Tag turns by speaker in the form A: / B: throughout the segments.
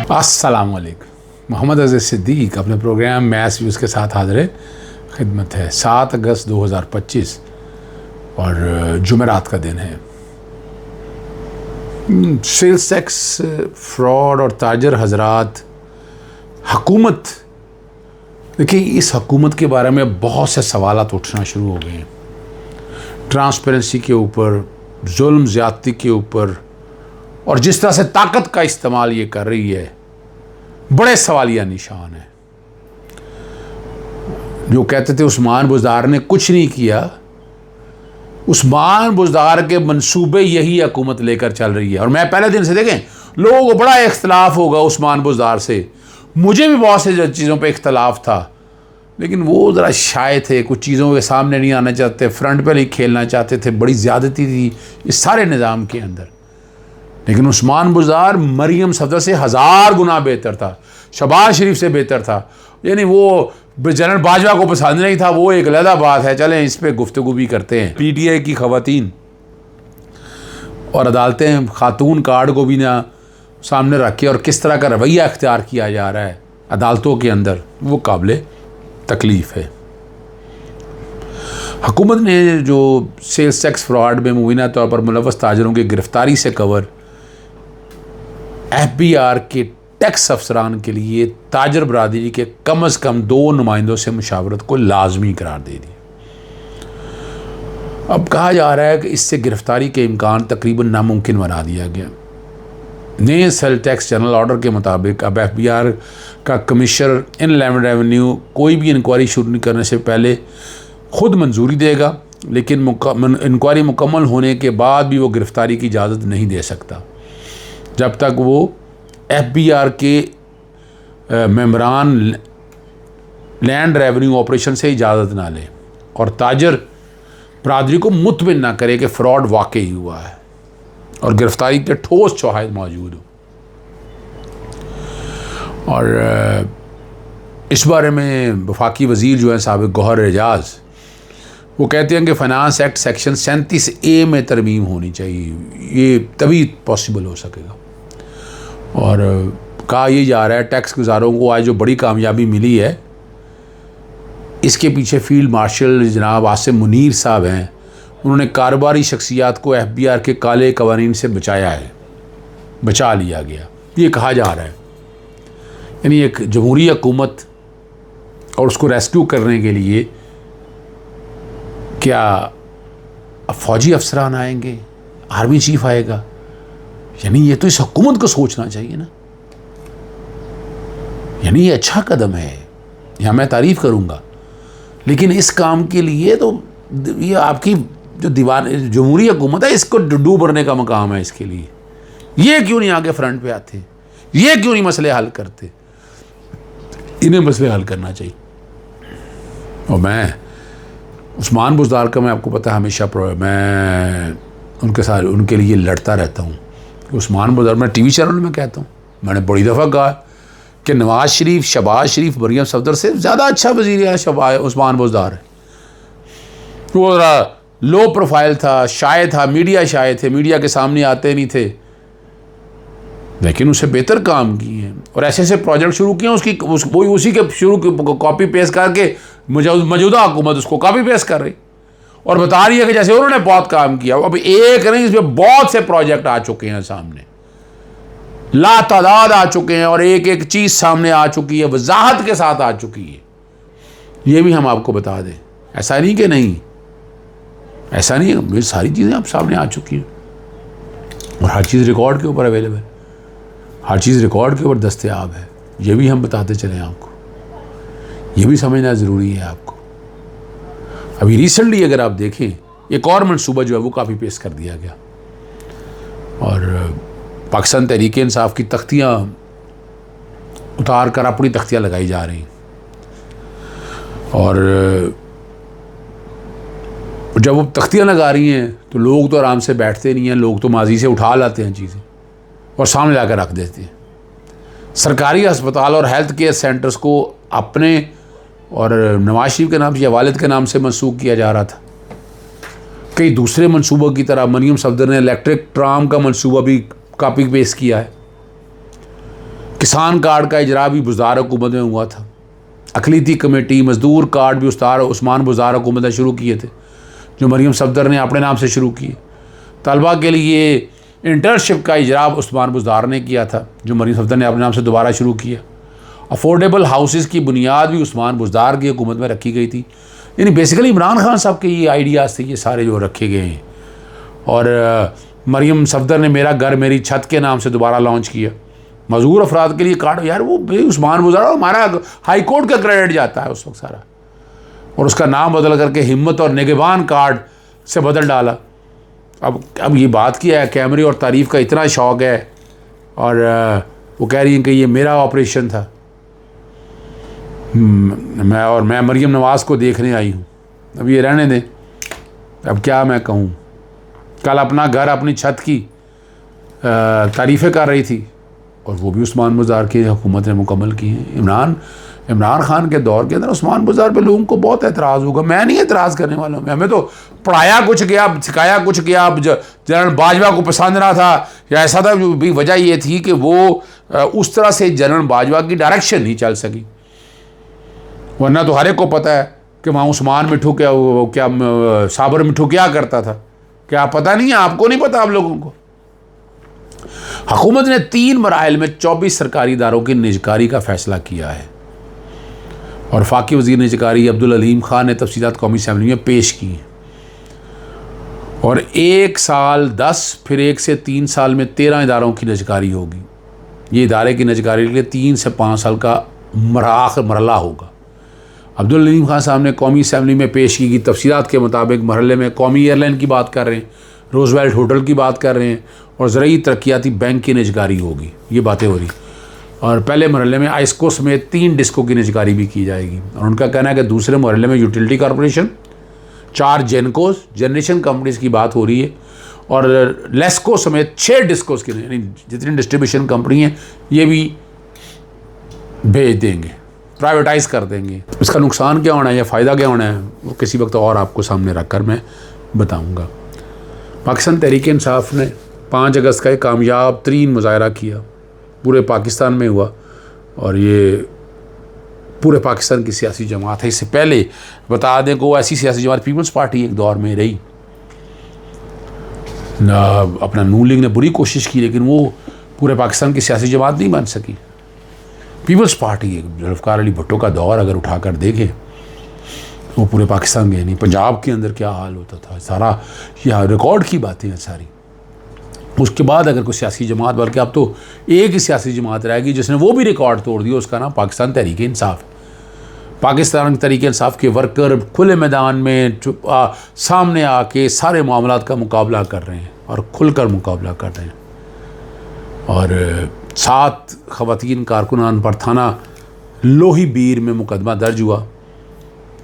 A: अस्सलाम वालेकुम। मोहम्मद अज़ीज़ सिद्दीक अपने प्रोग्राम मैथ्स व्यूज़ के साथ हाज़िर खिदमत है। 7 अगस्त 2025 और जुमेरात का दिन है। सेल्स टैक्स फ्रॉड और ताजर हजरात, हुकूमत, देखिए इस हुकूमत के बारे में बहुत से सवालात उठना शुरू हो गए हैं। ट्रांसपेरेंसी के ऊपर, जुल्म ज़्यादती के ऊपर, और जिस तरह से ताकत का इस्तेमाल ये कर रही है, बड़े सवालिया निशान है। जो कहते थे उस्मान बुज़दार ने कुछ नहीं किया, उस्मान बुज़दार के मंसूबे यही हुकूमत लेकर चल रही है। और मैं पहले दिन से देखें, लोगों को बड़ा इख्तलाफ होगा उस्मान बुज़दार से, मुझे भी बहुत से चीज़ों पे इख्तलाफ था, लेकिन वो ज़रा शाय थे, कुछ चीज़ों के सामने नहीं आना चाहते, फ्रंट पे नहीं खेलना चाहते थे। बड़ी ज़्यादती थी इस सारे निज़ाम के अंदर। लेकिन उस्मान बुज़दार मरियम सफदर से 1000 गुना बेहतर था, शहबाज शरीफ से बेहतर था। यानी वो जनरल बाजवा को पसंद नहीं था, वो एक अलग बात है, चलें इस पर गुफ्तगू भी करते हैं। PTI की ख़वातीन और अदालतें खातून कार्ड को भी ना सामने रख के और किस तरह का रवैया अख्तियार किया जा रहा है अदालतों के अंदर, वो काबिल तकलीफ़ है। हुकूमत ने जो सेल्स टैक्स फ्रॉड में मुबीना तौर पर मुलव्वस ताजरों की गिरफ्तारी से कवर FBR के टैक्स अफसरान के लिए ताजर बरादरी के कम अज़ कम 2 नुमाइंदों से मुशावरत को लाजमी करार दे दी। अब कहा जा रहा है कि इससे गिरफ्तारी के इम्कान तकरीबन नामुमकिन बना दिया गया। नए सेल टैक्स जनरल ऑर्डर के मुताबिक अब FBR का कमिश्नर इनलैंड रेवेन्यू कोई भी इंक्वायरी शुरू करने से पहले खुद मंजूरी देगा, लेकिन इंक्वायरी मुकम्मल होने के बाद भी वो गिरफ्तारी की इजाज़त नहीं दे सकता जब तक वो FBR के मेंबरान लैंड रेवेन्यू ऑपरेशन से इजाज़त ना ले और ताजर बरादरी को मुतमिन ना करे कि फ़्रॉड वाकई हुआ है और गिरफ्तारी के ठोस शवाहिद मौजूद हो। और इस बारे में वफाकी वज़ीर जो है साबिक़ गौहर एजाज़, वो कहते हैं कि फ़ाइनेंस एक्ट सेक्शन 37A में तरमीम होनी चाहिए, ये तभी पॉसिबल हो सकेगा। और कहा यह जा रहा है टैक्स गुज़ारों को आज जो बड़ी कामयाबी मिली है, इसके पीछे फील्ड मार्शल जनाब आसिम मुनीर साहब हैं। उन्होंने कारोबारी शख्सियात को FBR के काले कवानीन से बचाया है, बचा लिया गया, ये कहा जा रहा है। यानी एक जमहूरी हुकूमत और उसको रेस्क्यू करने के लिए क्या अब फ़ौजी अफसरान आएंगे, आर्मी चीफ आएगा? यानी ये तो इस हुकूमत को सोचना चाहिए ना। यानी ये अच्छा कदम है, यहाँ मैं तारीफ़ करूँगा, लेकिन इस काम के लिए तो ये आपकी जो जमहूरी हुकूमत है, इसको डूब भरने का मकाम है इसके लिए। ये क्यों नहीं आगे फ्रंट पे आते, ये क्यों नहीं मसले हल करते? इन्हें मसले हल करना चाहिए। और मैं उस्मान बुज़दार का, मैं आपको पता है हमेशा मैं उनके साथ उनके लिए लड़ता रहता हूँ। उस्मान बुज़दार, मैं TV चैनल में कहता हूँ, मैंने बड़ी दफ़ा कहा कि नवाज शरीफ, शहबाज शरीफ, मरियम सफदर से ज़्यादा अच्छा वज़ीर है उस्मान बुज़दार है। वो ज़रा लो प्रोफाइल था, शाय था, मीडिया शाय थे, मीडिया के सामने आते नहीं थे, लेकिन उससे बेहतर काम किए हैं और ऐसे ऐसे प्रोजेक्ट शुरू किए वही उसी के शुरू कॉपी पेस्ट करके मौजूदा हुकूमत उसको कॉपी पेस्ट कर रही और बता रही है कि जैसे उन्होंने बहुत काम किया। अब एक नहीं, इसमें बहुत से प्रोजेक्ट आ चुके हैं सामने, लातादाद आ चुके हैं और एक एक चीज़ सामने आ चुकी है, वजाहत के साथ आ चुकी है। ये भी हम आपको बता दें, ऐसा नहीं कि नहीं, ऐसा नहीं है, सारी चीज़ें आप सामने आ चुकी हैं और हर चीज़ रिकॉर्ड के ऊपर अवेलेबल, हर चीज़ रिकॉर्ड के ऊपर दस्तयाब है। ये भी हम बताते चलें आपको, ये भी समझना ज़रूरी है आपको। अभी रिसेंटली अगर आप देखें, एक और मनसूबा जो है वो काफ़ी पेश कर दिया गया और पाकिस्तान तहरीक इंसाफ की तख्तियाँ उतार कर अपनी तख्तियाँ लगाई जा रही। और जब वो तख्तियाँ लगा रही हैं तो लोग तो आराम से बैठते नहीं हैं, लोग तो माजी से उठा लाते हैं चीज़ें और सामने लाकर रख देते हैं। सरकारी अस्पताल और हेल्थ केयर सेंटर्स को अपने और नवाज शरीफ के नाम से या वालिद के नाम से मंसूख किया जा रहा था। कई दूसरे मंसूबों की तरह मरियम सफदर ने इलेक्ट्रिक ट्राम का मंसूबा भी कॉपी पेस्ट किया है। किसान कार्ड का इजरा भी बुज़दार हुकूमत में हुआ था। अक़लीती कमेटी, मज़दूर कार्ड भी उस्मान बुज़दार हुकूमत ने शुरू किए थे, जो मरियम सफ़दर ने अपने नाम से शुरू किए। तलबा के लिए इंटर्नशिप का इजरा उस्मान बुज़दार ने किया था, जो मरियम सफ़दर ने अपने नाम से दोबारा शुरू किया। अफोर्डेबल हाउसेस की बुनियाद भी उस्मान बुज़दार की हुकूमत में रखी गई थी। यानी बेसिकली इमरान खान साहब के ये आइडियाज़ थे, ये सारे जो रखे गए हैं। और मरियम सफ़दर ने मेरा घर मेरी छत के नाम से दोबारा लॉन्च किया। मज़दूर अफराद के लिए कार्ड, यार वो उस्मान बुज़दार, हमारा हाई कोर्ट का क्रेडिट जाता है उस वक्त सारा। और उसका नाम बदल करके हिम्मत और निगहबान कार्ड से बदल डाला। अब ये बात किया है, कैमरे और तारीफ़ का इतना शौक़ है, और वो कह रही हैं कि ये मेरा ऑपरेशन था, मैं मरियम नवाज़ को देखने आई हूँ। अब ये रहने दें, अब क्या मैं कहूँ। कल अपना घर, अपनी छत की तारीफ़ें कर रही थी, और वो भी उस्मान बुज़दार की हुकूमत ने मुकम्मल की हैं। इमरान खान के दौर के अंदर उस्मान बुज़दार पे लोगों को बहुत एतराज़ होगा। मैं नहीं एतराज़ करने वाला हूँ, हमें तो पढ़ाया कुछ गया, सिखाया कुछ गया। जनरल बाजवा को पसंद ना था या ऐसा था, भी वजह ये थी कि वो उस तरह से जनरल बाजवा की डायरेक्शन नहीं चल सकी। वरना तो हर एक को पता है कि वहाँ उस्मान मिठू क्या साबर मिठू क्या करता था। क्या पता नहीं है? आपको नहीं पता, आप लोगों को। हुकूमत ने 3 मराहिल में 24 सरकारी इदारों की निजकारी का फैसला किया है, और फाकी वज़ीर निजकारी अब्दुल अलीम खान ने तफसीलात कौमी असम्बली में पेश की हैं। और 1 साल 10, फिर 1 से 3 साल में 13 इदारों की निजकारी होगी। ये इदारे की निजकारी के लिए 3 से 5 साल का मरला होगा। अब्दुल अलीम खान साहब ने कौमी असम्बली में पेश की गई तफसीलात के मुताबिक मरहले में कौमी एयरलाइन की बात कर रहे हैं, रोज़वेल्ट होटल की बात कर रहे हैं, और ज़रूरी तरक्याती बैंक की निजकारी होगी। ये बातें हो रही। और पहले मरहले में आइस्को समेत 3 डिस्को की निजकारी भी की जाएगी। और उनका कहना है कि दूसरे मरहले में utility corporation, 4 gencos generation companies की बात हो रही है, और लेस्को समेत 6 डिस्कोस की, यानी जितनी डिस्ट्रीब्यूशन कंपनी है ये भी भेज देंगे, प्राइवेटाइज़ कर देंगे। इसका नुकसान क्या होना है या फ़ायदा क्या होना है, वो किसी वक्त और आपको सामने रख कर मैं बताऊँगा। पाकिस्तान तहरीक इंसाफ ने 5 अगस्त का एक कामयाब तरीन मुजाहरा किया, पूरे पाकिस्तान में हुआ, और ये पूरे पाकिस्तान की सियासी जमात है। इससे पहले बता दें कि वो ऐसी सियासी जमात पीपल्स पार्टी एक दौर में रही, अपना नून लीग ने बुरी कोशिश की, लेकिन वो पूरे पाकिस्तान की सियासी जमात नहीं बन सकी। पीपल्स पार्टी, जुल्फ़िकार अली भुट्टो का दौर अगर उठाकर देखें, वो पूरे पाकिस्तान के नहीं, पंजाब के अंदर क्या हाल होता था, सारा यह रिकॉर्ड की बातें हैं सारी। उसके बाद अगर कोई सियासी जमात, बल्कि अब तो एक ही सियासी जमात रहेगी जिसने वो भी रिकॉर्ड तोड़ दिया, उसका नाम पाकिस्तान तहरीक इंसाफ। पाकिस्तान तहरीक इंसाफ के वर्कर खुले मैदान में सामने आके सारे मामलात का मुकाबला कर रहे हैं, और खुलकर मुकाबला कर रहे हैं। और 7 ख़वातीन कारकुनान पर थाना लोही बीर में मुकदमा दर्ज हुआ।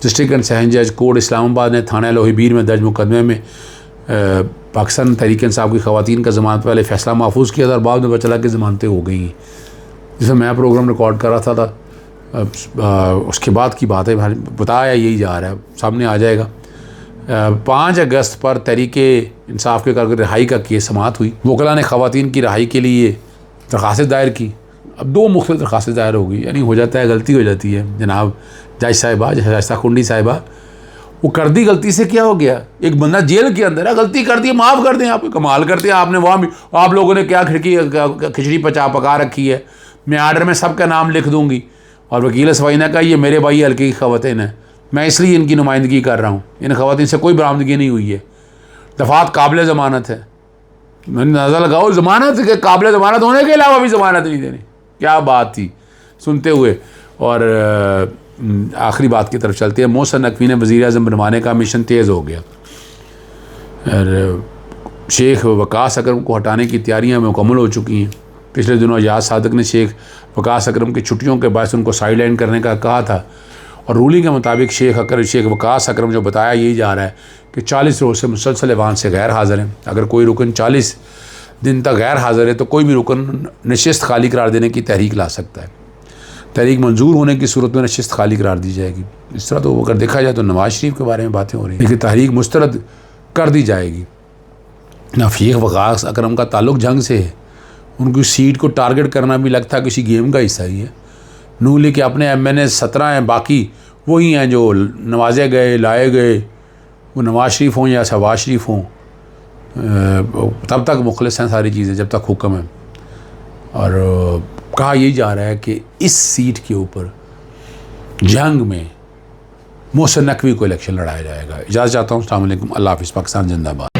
A: डिस्ट्रिक्ट एंड सेशन जज कोर्ट इस्लामाबाद ने थाना लोही बीर में दर्ज मुकदमे में पाकिस्तान तहरीक इंसाफ की ख़वातीन का ज़मानत वाले फ़ैसला महफूज किया था, और बाद में पता चला कि ज़मानतें हो गई हैं। जिसमें मैं प्रोग्राम रिकॉर्ड कर रहा था, उसके बाद की बात है, बताया यही जा रहा है, सामने आ जाएगा। 5 अगस्त पर तहरीक इंसाफ के कारकुन रिहाई का केस समाअत हुई। वकला ने ख़वातीन की रिहाई के लिए दरख्वास्त दायर की। अब 2 मुख्तलिफ दरख्वास्त दायर हो गई, यानी हो जाता है, गलती हो जाती है। जनाब जज साहिबा, शाइस्ता खुंडी साहिबा, वो कर दी, गलती से क्या हो गया, एक बंदा जेल के अंदर है, गलती कर दी, माफ़ कर दें। आप कमाल करते हैं, आपने वहाँ भी, आप लोगों ने क्या खिचड़ी पका रखी है। मैं आर्डर में सबका नाम लिख दूँगी। और वकील सफाई ने कहा ये मेरे भाई हल्के की ख़वातीन हैं, मैं इसलिए इनकी नुमाइंदगी कर रहा हूँ, इन ख़वातीन से कोई बरामदगी नहीं हुई है, दफ़ात काबिल ज़मानत है। मैंने नज़र लगाओ, ज़मानत के काबिल ज़मानत होने के अलावा भी ज़मानत नहीं देनी, क्या बात थी सुनते हुए। और आखिरी बात की तरफ चलते हैं। मोहसिन नकवी ने वज़ीर-ए-आज़म बनवाने का मिशन तेज़ हो गया, और शेख वकास अकरम को हटाने की तैयारियां मुकम्मल हो चुकी हैं। पिछले दिनों एजाज सादिक ने शेख वकास अकरम की छुट्टियों के बायस उनको साइड लाइन करने का कहा था, और रूलिंग के मुताबिक शेख वकास अकरम जो बताया यही जा रहा है कि 40 रोज़ से मुसलसल ऐवान से गैर हाज़िर हैं। अगर कोई रुकन 40 दिन तक गैर हाज़िर है तो कोई भी रुकन नशिस्त खाली करार देने की तहरीक ला सकता है। तहरीक मंजूर होने की सूरत में नशिस्त खाली करार दी जाएगी। इस तरह तो अगर देखा जाए तो नवाज शरीफ के बारे में बातें हो रही हैं, लेकिन तहरीक मुस्तरद कर दी जाएगी। ना शेख वकास अकरम का ताल्लुक़ जंग से है, उनकी सीट को टारगेट करना भी लगता है किसी गेम का हिस्सा ही है। नून लीग के अपने MNA 17 हैं, बाकी वही हैं जो नवाजे गए लाए गए, वो नवाज शरीफ हों या शहबाज शरीफ हों, तब तक मुखलिस हैं सारी चीज़ें जब तक हुक्म है। और कहा यही जा रहा है कि इस सीट के ऊपर जंग में मोहसिन नकवी को इलेक्शन लड़ाया जाएगा। इजाज़त चाहता हूँ। अस्सलाम वालेकुम। अल्लाह हाफ़िज़। पाकिस्तान जिंदाबाद।